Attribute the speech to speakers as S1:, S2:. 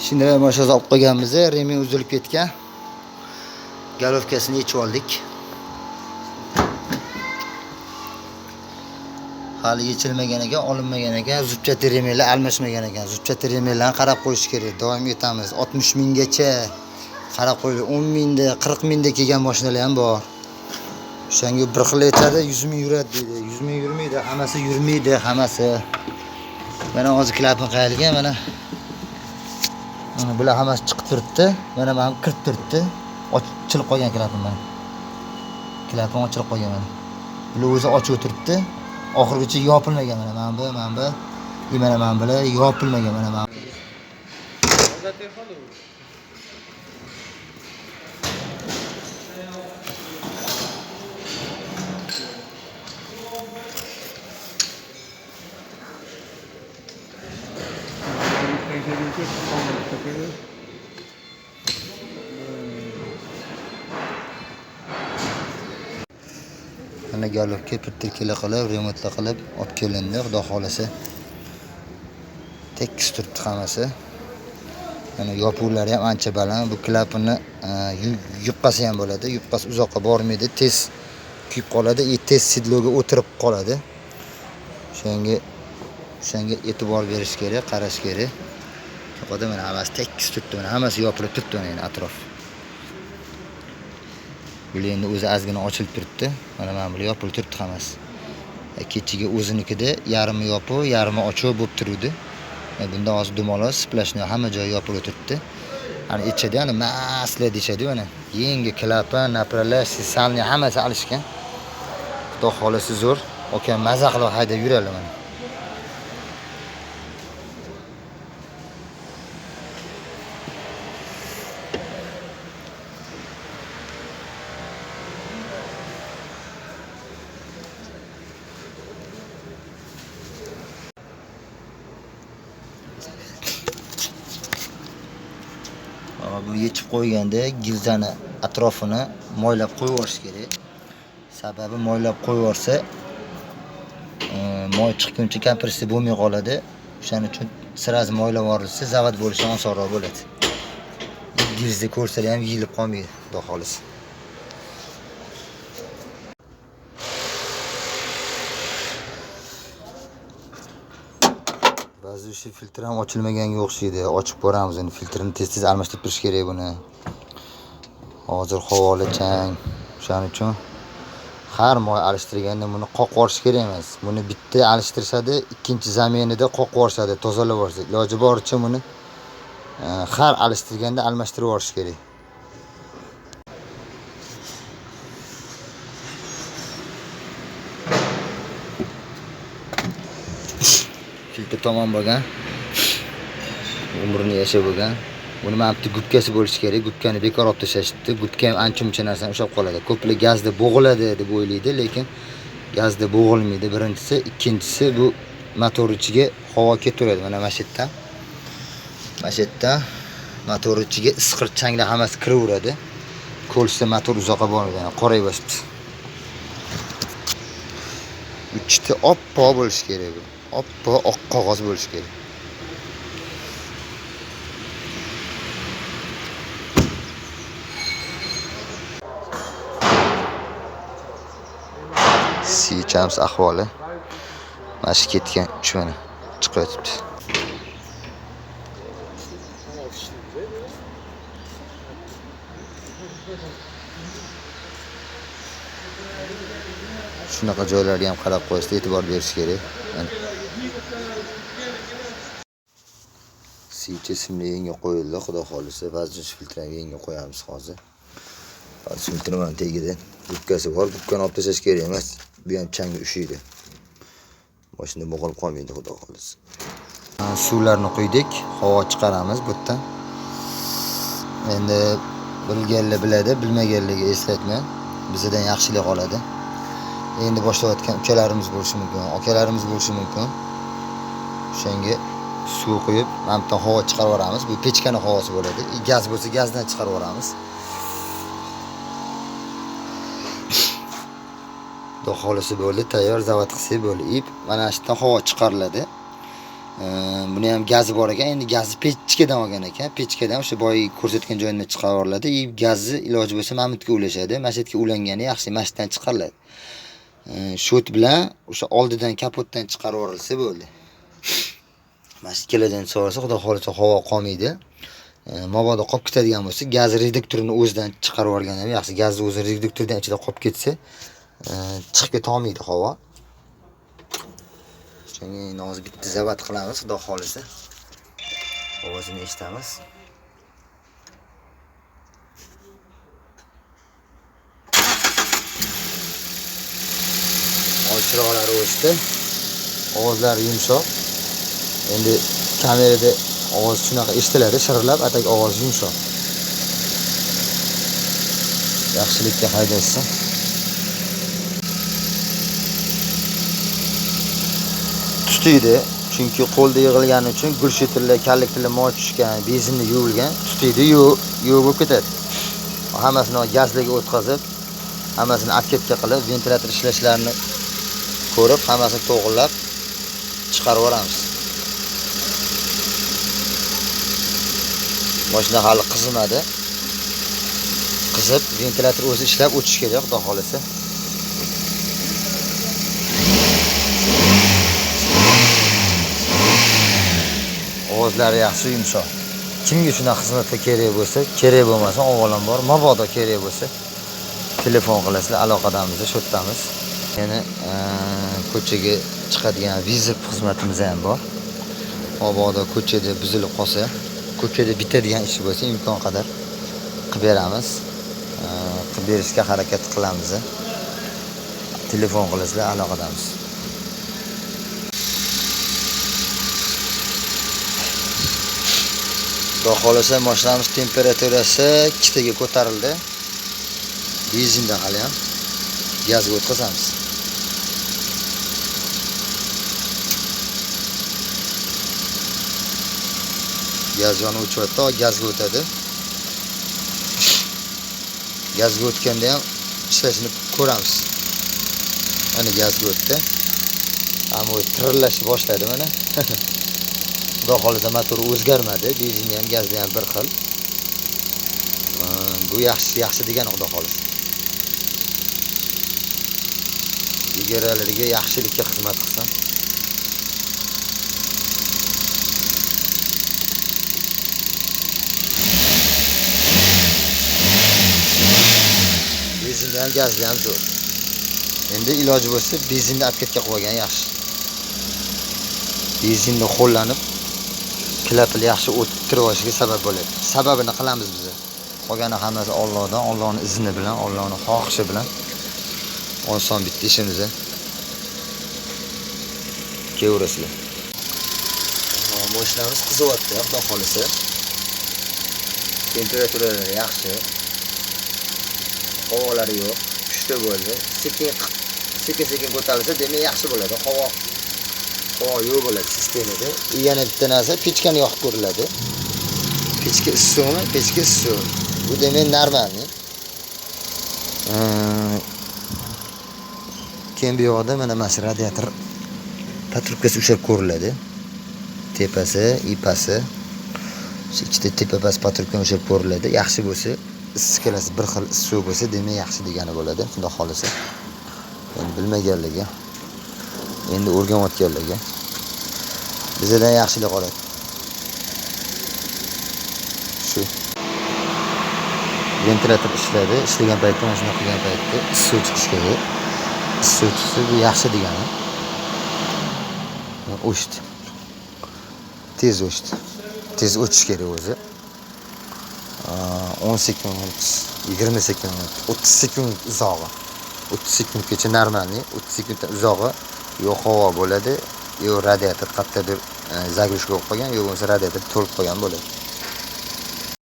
S1: Şimdi mashoz olib qo'yganmiz, remi uzilib ketgan. Galovkasini yechib oldik. Hali yechilmagan ekan, olinmagan ekan, zubchati remelar almashmagan ekan. Zubchati remelarni qarab qo'yish kerak. Doim aytamiz, 60 minggacha qarab qo'ying. 10 mingda, 40 mingda kelgan mashinalar ham bor. O'shanga bir xil aytadi, 100 ming yuradi deydi. 100 ming yurmaydi, hammasi yurmaydi, hammasi. Mana hozir klapni qayilgan, mana. Bular hammasi chiqib turibdi. Mana men kirib turibdi. Ochilib qolgan klapim mana. Klapim ochilib qolgan mana. Bular o'zi ochib o'tiribdi. Oxirgacha yopilmagan mana bu. Mana bular yopilmagan mana. Mana galovga pirtirkila qilib, remontla qilib olib kelindi, xudo xolasa. Tekis turibdi hammasi. Mana yopuvlari ham ancha baland. Bu klapini yupqasi ham bo'ladi. Yupqasi uzoqqa bormaydi, tez kuyib qoladi, tez sidloga o'tirib qoladi. O'shanga e'tibor berish kerak, qarash kerak. Yo'qda mana hammasi tekis turibdi, mana hammasi yopilib turibdi mana atrof. Bular endi o'zi ozgina ochilib turibdi. Mana bular yopilib turibdi hammasi. Kechiga o'zinikida yarmi yopiq, yarmi ochiq bo'lib turibdi. Bunda hozir dumaloq, splashni hamma joyi yopilib turibdi. Ana ichida ana masla deyshadi mana. Yangi klapan, napralar, sisalni hammasi alishgan. Xudo xolasi zo'r. Okam maza qilib haydab yuradi mana. Bu yechib qo'yganda gilzani atrofini moylab qo'yib yuborish kerak. Sababi moylab qo'yib yuborsa, moy chiqquncha kompressiya bo'lmay qoladi. O'shaning uchun sirasi moylab yuborilsa, zavod bo'lishi osonroq bo'ladi. Gilzni ko'rsalar ham yeyilib qolmaydi, xudo xolisi. Ba'zi shu filtr ham ochilmaganga o'xshaydi. Ochib ko'ramiz, endi filtrini tez-tez almashtirib turish kerak buni. Hozir havola chang. O'shaning uchun har moy alishtirganda buni qoqib yuborish kerak emas. Buni bitta alishtirishadi, ikkinchi zaminida qoqib yuborishadi, tozalab yuborishadi. Iloji boricha buni har alishtirganda almashtirib yuborish kerak. Filtr tamom bo'lgan. Umrini yashab bo'lgan. Buni mana bitta gubkasi bo'lishi kerak. Gubkani bekor olib tashlashdi. Gubka ham ancha-muncha narsani ushlab qoladi. Ko'plar gazda bo'g'iladi deb o'ylaydi, lekin gazda bo'g'ilmaydi. Birinchisi, ikkinchisi bu motor ichiga havo ketaveradi. Mana shu yerda motor ichiga isqirchanglar hammasi kiraveradi. Ko'lsa motor uzoqqa bormaydi, qorayib bosibdi. Uchta oppoq bo'lishi kerak bu. Oppoq oq qog'oz bo'lishi kerak. Sichamiz ahvoli. Mana ketgan uchmani chiqyapti. Shunaqa joylarga ham qarab qo'yishga e'tibor berish kerak. Sicha simli yenga qo'yildi, xudo xolisa. Ba'zi filtrni yenga qo'yamiz hozir. Hozir filtrni tagida gubkasi bor, gubkani olib tashlash kerak emas. Bu ham changga ushaydi. Mashina bo'g'ilib qolmaydi, xudo xolisa. Suvlarni quydik, havo chiqaramiz bu yerdan. Endi bilganlar biladi, bilmaganlarga eslatma. Bizdan yaxshilik qoladi. Endi boshlayotgan ukalarimiz bo'lishi mumkin, akalarimiz bo'lishi mumkin. O'shanga suv quyib, mana bu havo chiqarib yuboramiz. Bu pechkani havosi bo'ladi. Gaz bo'lsa, gazdan chiqarib yuboramiz. Xudo xolisi bo'ldi, tayyor, zavod qilsak bo'ldi. Mana shu yerdan havo chiqariladi. Buni ham gazi bor ekan. Endi gazni pechkadan olgan ekan. Pechkadan o'sha boy ko'rsatgan joyidan chiqarib yuboriladi. Gazni iloji bo'lsa mamutga ulashadi. Masjidga ulangani yaxshi, masjiddan chiqariladi. Shot bilan o'sha oldidan kapotdan chiqarib yuborilsa bo'ldi. Masjid keladan so'rasa, xudo xolisa havo qolmaydi. Mabodo qolib ketadigan bo'lsa, gaz reduktorini o'zidan chiqarib yuborgan ham yaxshi. Gazni o'zi reduktordan ichida qolib ketsa, chiqib keta olmaydi havo. Shunga hozir bitta zavat qilamiz, xudo xolisa. Ovozini eshitamiz. Chiroqlari o'chdi. Ovozlari yumshoq. Endi kamerada ovoz shunaqa eshitiladi, shirilab, atak ovoz yumshoq. Yaxshilikka haydaysan. Tutiydi, chunki qo'lda yig'ilgani uchun gulshetilla, kallikilla moy tushgan, benzinni yuvilgan, tutiydi, yo'q bo'lib ketadi. Hammasini gazlarga o'tkazib, hammasini atketga qilib, ventilyator ishlashlarini ko'rib, hammasini to'g'rilab chiqarib yuboramiz. Mashina hali qizimadi. Qizib, ventilyator o'zi ishlab o'tish kerak, xudo xolisa. Ovozlari yaxshi, yumshoq. Kimga shunaqa xizmatga kerak bo'lsa, kerak bo'lmasa, avvalambor mabodo kerak bo'lsa, telefon qilasizlar, aloqadamiz, shotdamiz. Yana ko'chaga chiqadigan vizit xizmatimiz ham bor. Mabodo ko'chada buzilib qolsa, ko'chada bitadigan ish bo'lsa, imkon qadar qilib beramiz. Qilib berishga harakat qilamiz. Telefon qilasizlar, aloqadamiz. Xudo xolasa mashinamiz temperaturasi 2 taga ko'tarildi. Benzinda hali ham gazga o'tkazamiz. Gaz yonib o'chyapti, gazga o'tadi. Gazga o'tganda ham ishlashini ko'ramiz. Mana gazga o'tdi. Ammo tirillashni boshladi mana. Xudo xolisa motor o'zgarmadi, benzinda ham gazda ham bir xil. Bu yaxshi degan xudo xolisa. Chegaralarga yaxshilikka xizmat qilsin. Benzinda ham gazda ham zo'r. Endi iloji bo'lsa benzinni apketga qo'ygan yaxshi. Benzinni qo'llanib klapil yaxshi o'tirib olishiga sabab bo'ladi. Sababini qilamiz biz. Qolgani hammasi Allohdan, Allohning izni bilan, Allohning xohishi bilan oson bitta ishimiz. Kevrasizlar. Mashinamiz qizyapti, xudo xolisa. Temperaturalari yaxshi. Havolari yo'q, pushta bo'ldi. Sekin ko'tarilsa, demak yaxshi bo'ladi. Havo yo'q bo'ladi sistemada. Yana bitta narsa, pechkani yoqib ko'riladi. Pechka issiqmi? Pechka issiq. Bu demak normalni. Keyin bu yoqda mana mana radiator patrubkasi ushlab ko'riladi. Tepasi, ipasi. Ichida tepa-pas patrubkani ushlab ko'riladi. Yaxshi bo'lsa, issiq kelasi bir xil issiq bo'lsa, demak yaxshi degani bo'ladi, xudo xolisa. Endi bilmaganlarga, endi o'rganayotganlarga bizdan yaxshilik qoladi. Shu ventilyator ishladi, ishlagan paytda, mashina qilgan paytda issiq chiqish kerak. Issiq chiqsa bu yaxshi degani. O'chdi. Tez o'chdi. Tez o'chish kerak o'zi. 10 sekund, 20 sekund, 30 sekund uzog'i. 30 sekundgacha normalniy, 30 sekunddan uzog'i yo havo bo'ladi, yo radiator qayerdadir zagrushka qo'yib qo'ygan, yo bo'lmasa radiator to'lib qo'ygan bo'ladi.